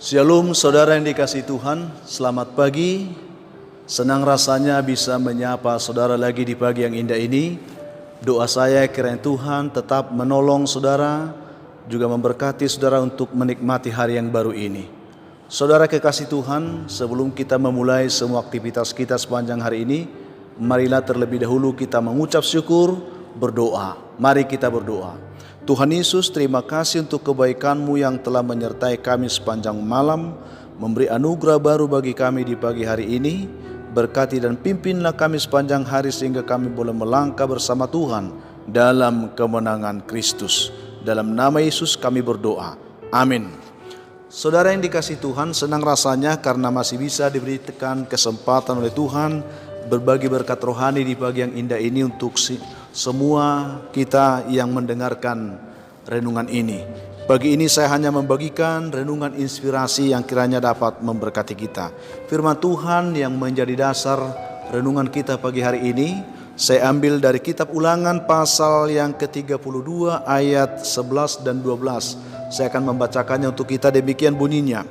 Shalom saudara yang dikasihi Tuhan, selamat pagi. Senang rasanya bisa menyapa saudara lagi di pagi yang indah ini. Doa saya kiranya Tuhan tetap menolong saudara, juga memberkati saudara untuk menikmati hari yang baru ini. Saudara kekasih Tuhan, sebelum kita memulai semua aktivitas kita sepanjang hari ini, marilah terlebih dahulu kita mengucap syukur, berdoa. Mari kita berdoa. Tuhan Yesus, terima kasih untuk kebaikan-Mu yang telah menyertai kami sepanjang malam, memberi anugerah baru bagi kami di pagi hari ini. Berkati dan pimpinlah kami sepanjang hari sehingga kami boleh melangkah bersama Tuhan dalam kemenangan Kristus. Dalam nama Yesus kami berdoa. Amin. Saudara yang dikasihi Tuhan, senang rasanya karena masih bisa diberikan kesempatan oleh Tuhan berbagi berkat rohani di pagi yang indah ini untuk semua kita yang mendengarkan renungan ini. Pagi ini saya hanya membagikan renungan inspirasi yang kiranya dapat memberkati kita. Firman Tuhan yang menjadi dasar renungan kita pagi hari ini, saya ambil dari kitab Ulangan pasal yang ke-32 ayat 11 dan 12. Saya akan membacakannya untuk kita, demikian bunyinya.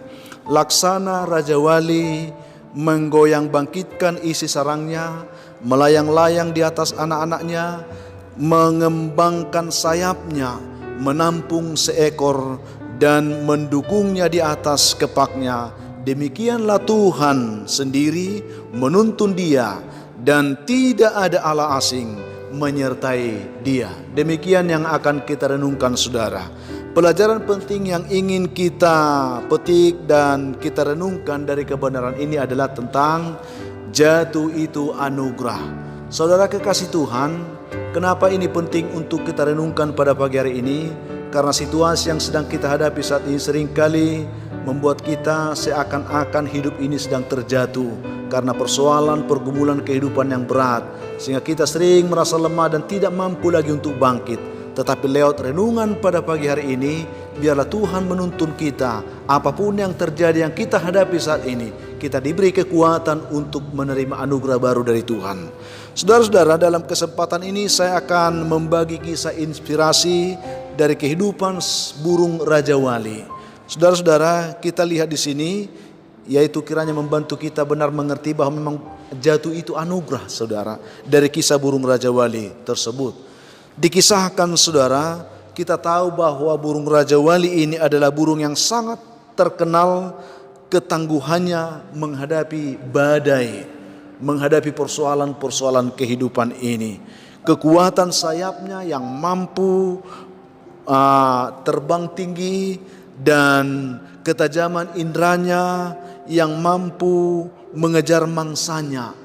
Laksana Raja Wali menggoyang bangkitkan isi sarangnya, melayang-layang di atas anak-anaknya, mengembangkan sayapnya, menampung seekor dan mendukungnya di atas kepaknya. Demikianlah Tuhan sendiri menuntun dia, dan tidak ada Allah asing menyertai dia. Demikian yang akan kita renungkan saudara. Pelajaran penting yang ingin kita petik dan kita renungkan dari kebenaran ini adalah tentang jatuh itu anugerah. Saudara kekasih Tuhan, kenapa ini penting untuk kita renungkan pada pagi hari ini? Karena situasi yang sedang kita hadapi saat ini seringkali membuat kita seakan-akan hidup ini sedang terjatuh karena persoalan pergumulan kehidupan yang berat, sehingga kita sering merasa lemah dan tidak mampu lagi untuk bangkit. Tetapi lewat renungan pada pagi hari ini, biarlah Tuhan menuntun kita. Apapun yang terjadi yang kita hadapi saat ini, kita diberi kekuatan untuk menerima anugerah baru dari Tuhan. Saudara-saudara, dalam kesempatan ini saya akan membagi kisah inspirasi dari kehidupan burung Raja Wali. Saudara-saudara, kita lihat di sini, yaitu kiranya membantu kita benar mengerti bahwa memang jatuh itu anugerah, saudara, dari kisah burung Raja Wali tersebut. Dikisahkan saudara, kita tahu bahwa burung Raja Wali ini adalah burung yang sangat terkenal ketangguhannya menghadapi badai, menghadapi persoalan-persoalan kehidupan ini. Kekuatan sayapnya yang mampu terbang tinggi dan ketajaman indranya yang mampu mengejar mangsanya,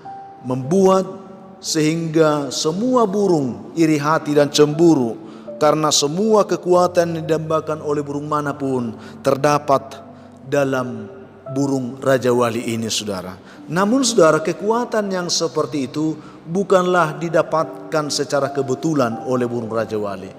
membuat sehingga semua burung iri hati dan cemburu, karena semua kekuatan yang didambakan oleh burung manapun terdapat dalam burung Raja Wali ini, saudara. Namun saudara, kekuatan yang seperti itu bukanlah didapatkan secara kebetulan oleh burung Raja Wali.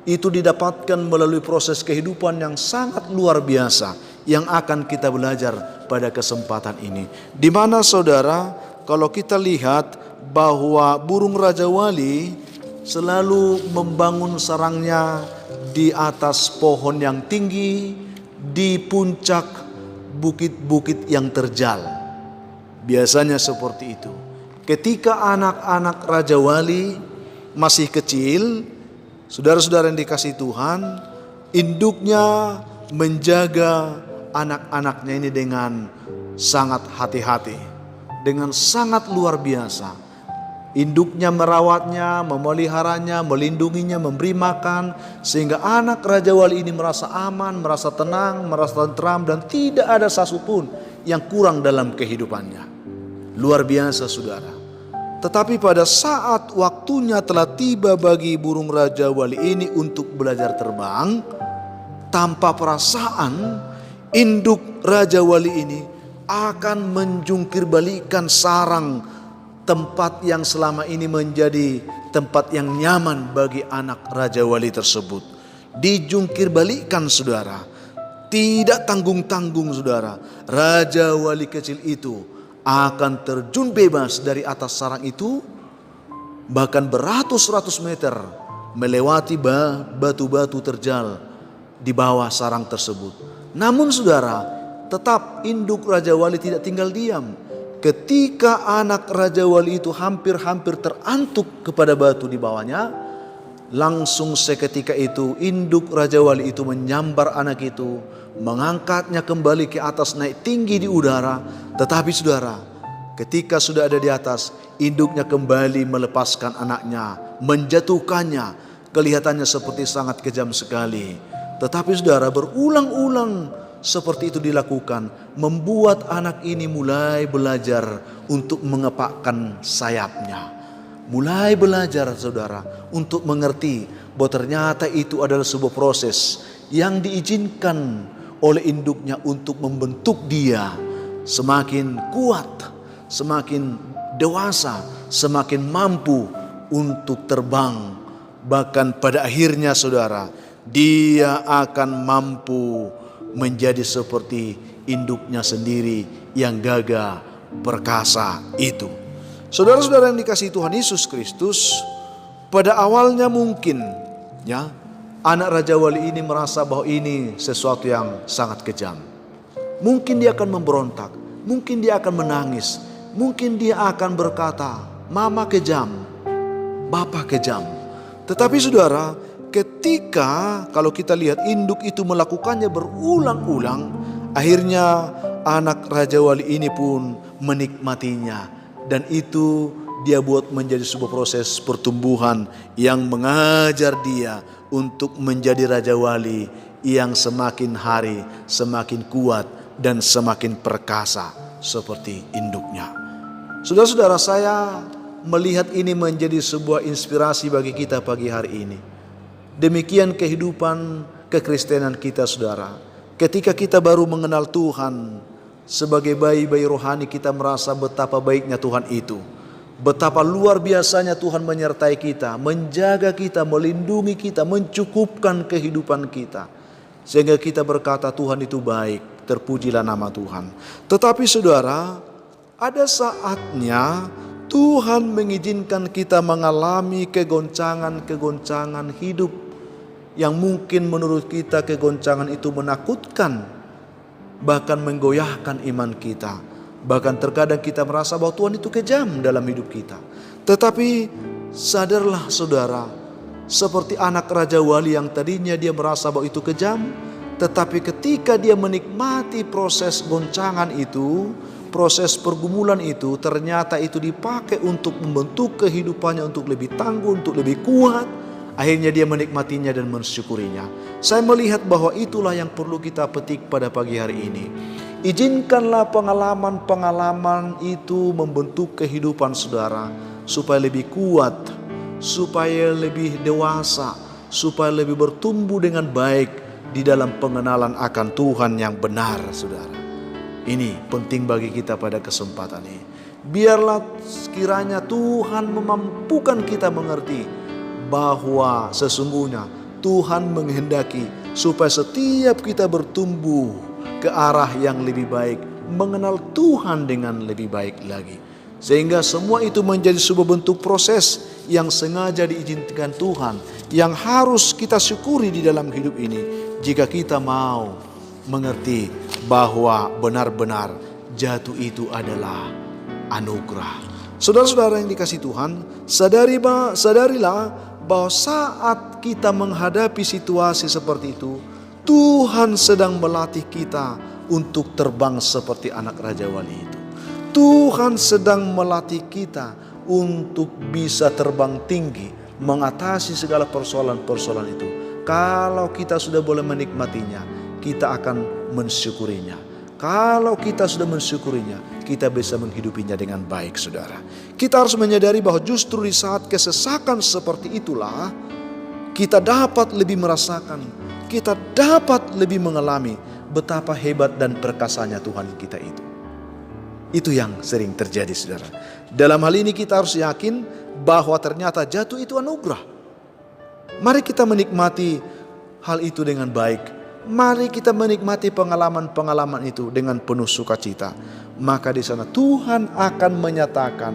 Itu didapatkan melalui proses kehidupan yang sangat luar biasa yang akan kita belajar pada kesempatan ini. Di mana saudara, kalau kita lihat bahwa burung Raja Wali selalu membangun sarangnya di atas pohon yang tinggi, di puncak bukit-bukit yang terjal. Biasanya seperti itu. Ketika anak-anak Raja Wali masih kecil, saudara-saudara yang dikasihi Tuhan, induknya menjaga anak-anaknya ini dengan sangat hati-hati, dengan sangat luar biasa. Induknya merawatnya, memeliharanya, melindunginya, memberi makan, sehingga anak Raja Wali ini merasa aman, merasa tenang, merasa tentram, dan tidak ada satupun yang kurang dalam kehidupannya. Luar biasa saudara. Tetapi pada saat waktunya telah tiba bagi burung Raja Wali ini untuk belajar terbang, tanpa perasaan induk Raja Wali ini akan menjungkir balikan sarang tempat yang selama ini menjadi tempat yang nyaman bagi anak Raja Wali tersebut. Dijungkir balikan saudara, tidak tanggung-tanggung saudara. Raja Wali kecil itu akan terjun bebas dari atas sarang itu, bahkan beratus-ratus meter, melewati batu-batu terjal di bawah sarang tersebut. Namun saudara, tetap induk Raja Wali tidak tinggal diam. Ketika anak Raja Wali itu hampir-hampir terantuk kepada batu di bawahnya, langsung seketika itu induk Raja Wali itu menyambar anak itu, mengangkatnya kembali ke atas, naik tinggi di udara. Tetapi saudara, ketika sudah ada di atas, induknya kembali melepaskan anaknya, menjatuhkannya. Kelihatannya seperti sangat kejam sekali. Tetapi saudara, berulang-ulang seperti itu dilakukan, membuat anak ini mulai belajar untuk mengepakkan sayapnya. Mulai belajar saudara untuk mengerti bahwa ternyata itu adalah sebuah proses yang diizinkan oleh induknya untuk membentuk dia semakin kuat, semakin dewasa, semakin mampu untuk terbang. Bahkan pada akhirnya saudara, dia akan mampu menjadi seperti induknya sendiri yang gagah perkasa itu. Saudara-saudara yang dikasihi Tuhan Yesus Kristus, pada awalnya mungkin ya anak Raja Wali ini merasa bahwa ini sesuatu yang sangat kejam. Mungkin dia akan memberontak, mungkin dia akan menangis, mungkin dia akan berkata, "Mama kejam, Bapak kejam." Tetapi saudara, ketika kalau kita lihat induk itu melakukannya berulang-ulang, akhirnya anak Raja Wali ini pun menikmatinya. Dan itu dia buat menjadi sebuah proses pertumbuhan yang mengajar dia untuk menjadi Raja Wali yang semakin hari semakin kuat dan semakin perkasa seperti induknya. Saudara-saudara, saya melihat ini menjadi sebuah inspirasi bagi kita pagi hari ini. Demikian kehidupan kekristenan kita saudara. Ketika kita baru mengenal Tuhan, sebagai bayi-bayi rohani kita merasa betapa baiknya Tuhan itu. Betapa luar biasanya Tuhan menyertai kita, menjaga kita, melindungi kita, mencukupkan kehidupan kita. Sehingga kita berkata Tuhan itu baik, terpujilah nama Tuhan. Tetapi saudara, ada saatnya Tuhan mengizinkan kita mengalami kegoncangan-kegoncangan hidup yang mungkin menurut kita kegoncangan itu menakutkan, bahkan menggoyahkan iman kita. Bahkan terkadang kita merasa bahwa Tuhan itu kejam dalam hidup kita. Tetapi sadarlah saudara, seperti anak Raja Wali yang tadinya dia merasa bahwa itu kejam, tetapi ketika dia menikmati proses goncangan itu, proses pergumulan itu, ternyata itu dipakai untuk membentuk kehidupannya untuk lebih tangguh, untuk lebih kuat. Akhirnya dia menikmatinya dan mensyukurinya. Saya melihat bahwa itulah yang perlu kita petik pada pagi hari ini. Izinkanlah pengalaman-pengalaman itu membentuk kehidupan saudara, supaya lebih kuat, supaya lebih dewasa, supaya lebih bertumbuh dengan baik di dalam pengenalan akan Tuhan yang benar saudara. Ini penting bagi kita pada kesempatan ini. Biarlah sekiranya Tuhan memampukan kita mengerti bahwa sesungguhnya Tuhan menghendaki supaya setiap kita bertumbuh ke arah yang lebih baik, mengenal Tuhan dengan lebih baik lagi. Sehingga semua itu menjadi sebuah bentuk proses yang sengaja diizinkan Tuhan, yang harus kita syukuri di dalam hidup ini, jika kita mau mengerti bahwa benar-benar jatuh itu adalah anugerah. Saudara-saudara yang dikasihi Tuhan, sadarilah bahwa saat kita menghadapi situasi seperti itu, Tuhan sedang melatih kita untuk terbang seperti anak Raja Wali itu. Tuhan sedang melatih kita untuk bisa terbang tinggi, mengatasi segala persoalan-persoalan itu. Kalau kita sudah boleh menikmatinya, kita akan mensyukurinya. Kalau kita sudah mensyukurinya, kita bisa menghidupinya dengan baik saudara. Kita harus menyadari bahwa justru di saat kesesakan seperti itulah kita dapat lebih merasakan, kita dapat lebih mengalami betapa hebat dan perkasanya Tuhan kita itu. Itu yang sering terjadi saudara. Dalam hal ini kita harus yakin bahwa ternyata jatuh itu anugerah. Mari kita menikmati hal itu dengan baik. Mari kita menikmati pengalaman-pengalaman itu dengan penuh sukacita. Maka di sana Tuhan akan menyatakan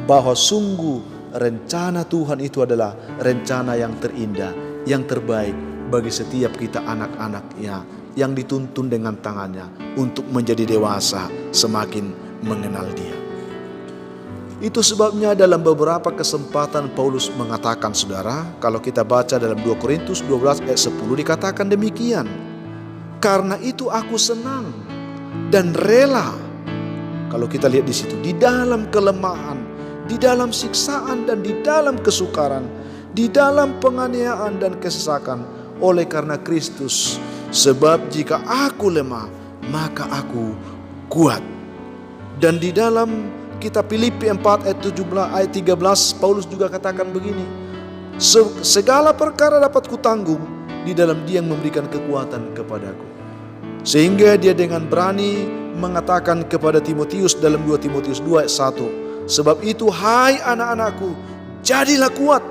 bahwa sungguh rencana Tuhan itu adalah rencana yang terindah, yang terbaik bagi setiap kita anak-anaknya yang dituntun dengan tangannya untuk menjadi dewasa, semakin mengenal Dia. Itu sebabnya dalam beberapa kesempatan Paulus mengatakan, saudara, kalau kita baca dalam 2 Korintus 12 ayat 10 dikatakan demikian. Karena itu aku senang dan rela. Kalau kita lihat di situ, di dalam kelemahan, di dalam siksaan dan di dalam kesukaran, di dalam penganiayaan dan kesesakan, oleh karena Kristus. Sebab jika aku lemah, maka aku kuat. Dan di dalam kitab Filipi 4 ayat 13 Paulus juga katakan begini, segala perkara dapat kutanggung di dalam Dia yang memberikan kekuatan kepadaku. Sehingga dia dengan berani mengatakan kepada Timotius dalam 2 Timotius 2 ayat 1, sebab itu hai anak-anakku, jadilah kuat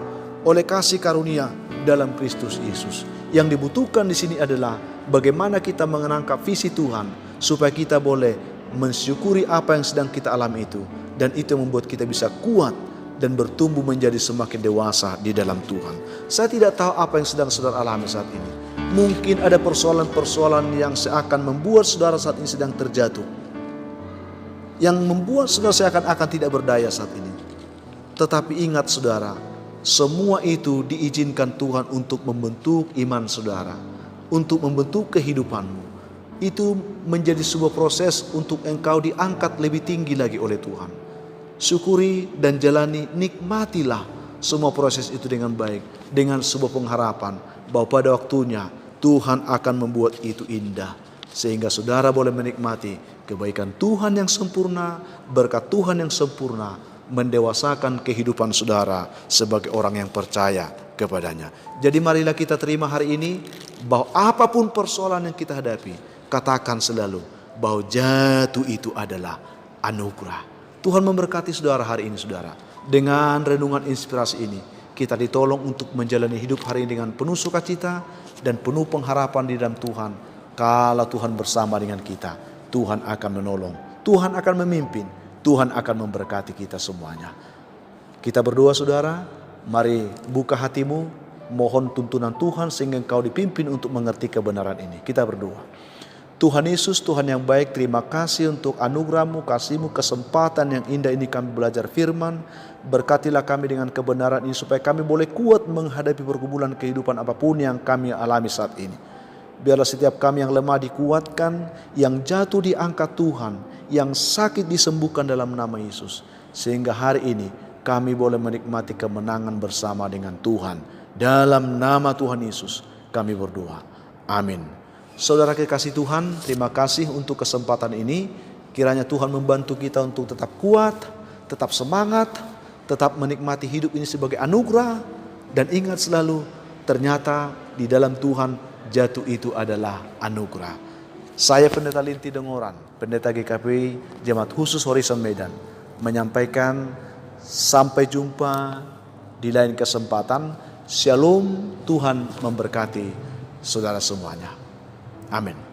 oleh kasih karunia dalam Kristus Yesus. Yang dibutuhkan di sini adalah bagaimana kita menangkap visi Tuhan supaya kita boleh mensyukuri apa yang sedang kita alami itu, dan itu yang membuat kita bisa kuat dan bertumbuh menjadi semakin dewasa di dalam Tuhan. Saya tidak tahu apa yang sedang saudara alami saat ini. Mungkin ada persoalan-persoalan yang seakan membuat saudara saat ini sedang terjatuh, yang membuat saudara seakan-akan tidak berdaya saat ini. Tetapi ingat saudara, semua itu diizinkan Tuhan untuk membentuk iman saudara, untuk membentuk kehidupanmu. Itu menjadi sebuah proses untuk engkau diangkat lebih tinggi lagi oleh Tuhan. Syukuri dan jalani, nikmatilah semua proses itu dengan baik, dengan sebuah pengharapan bahwa pada waktunya Tuhan akan membuat itu indah, sehingga saudara boleh menikmati kebaikan Tuhan yang sempurna, berkat Tuhan yang sempurna, mendewasakan kehidupan saudara sebagai orang yang percaya kepadanya. Jadi marilah kita terima hari ini bahwa apapun persoalan yang kita hadapi, katakan selalu bahwa jatuh itu adalah anugerah. Tuhan memberkati saudara hari ini saudara. Dengan renungan inspirasi ini, kita ditolong untuk menjalani hidup hari ini dengan penuh sukacita dan penuh pengharapan di dalam Tuhan. Kalau Tuhan bersama dengan kita, Tuhan akan menolong, Tuhan akan memimpin, Tuhan akan memberkati kita semuanya. Kita berdoa saudara, mari buka hatimu, mohon tuntunan Tuhan sehingga engkau dipimpin untuk mengerti kebenaran ini. Kita berdoa. Tuhan Yesus, Tuhan yang baik, terima kasih untuk anugerah-Mu, kasih-Mu, kesempatan yang indah ini kami belajar firman. Berkatilah kami dengan kebenaran ini supaya kami boleh kuat menghadapi pergumulan kehidupan apapun yang kami alami saat ini. Biarlah setiap kami yang lemah dikuatkan, yang jatuh diangkat Tuhan, yang sakit disembuhkan dalam nama Yesus. Sehingga hari ini kami boleh menikmati kemenangan bersama dengan Tuhan. Dalam nama Tuhan Yesus kami berdoa. Amin. Saudara kekasih Tuhan, terima kasih untuk kesempatan ini. Kiranya Tuhan membantu kita untuk tetap kuat, tetap semangat, tetap menikmati hidup ini sebagai anugerah. Dan ingat selalu, ternyata di dalam Tuhan jatuh itu adalah anugerah. Saya Pendeta Linti Dengoran, Pendeta GKPI Jemaat Khusus Horizon Medan, menyampaikan sampai jumpa di lain kesempatan. Shalom, Tuhan memberkati saudara semuanya. Amin.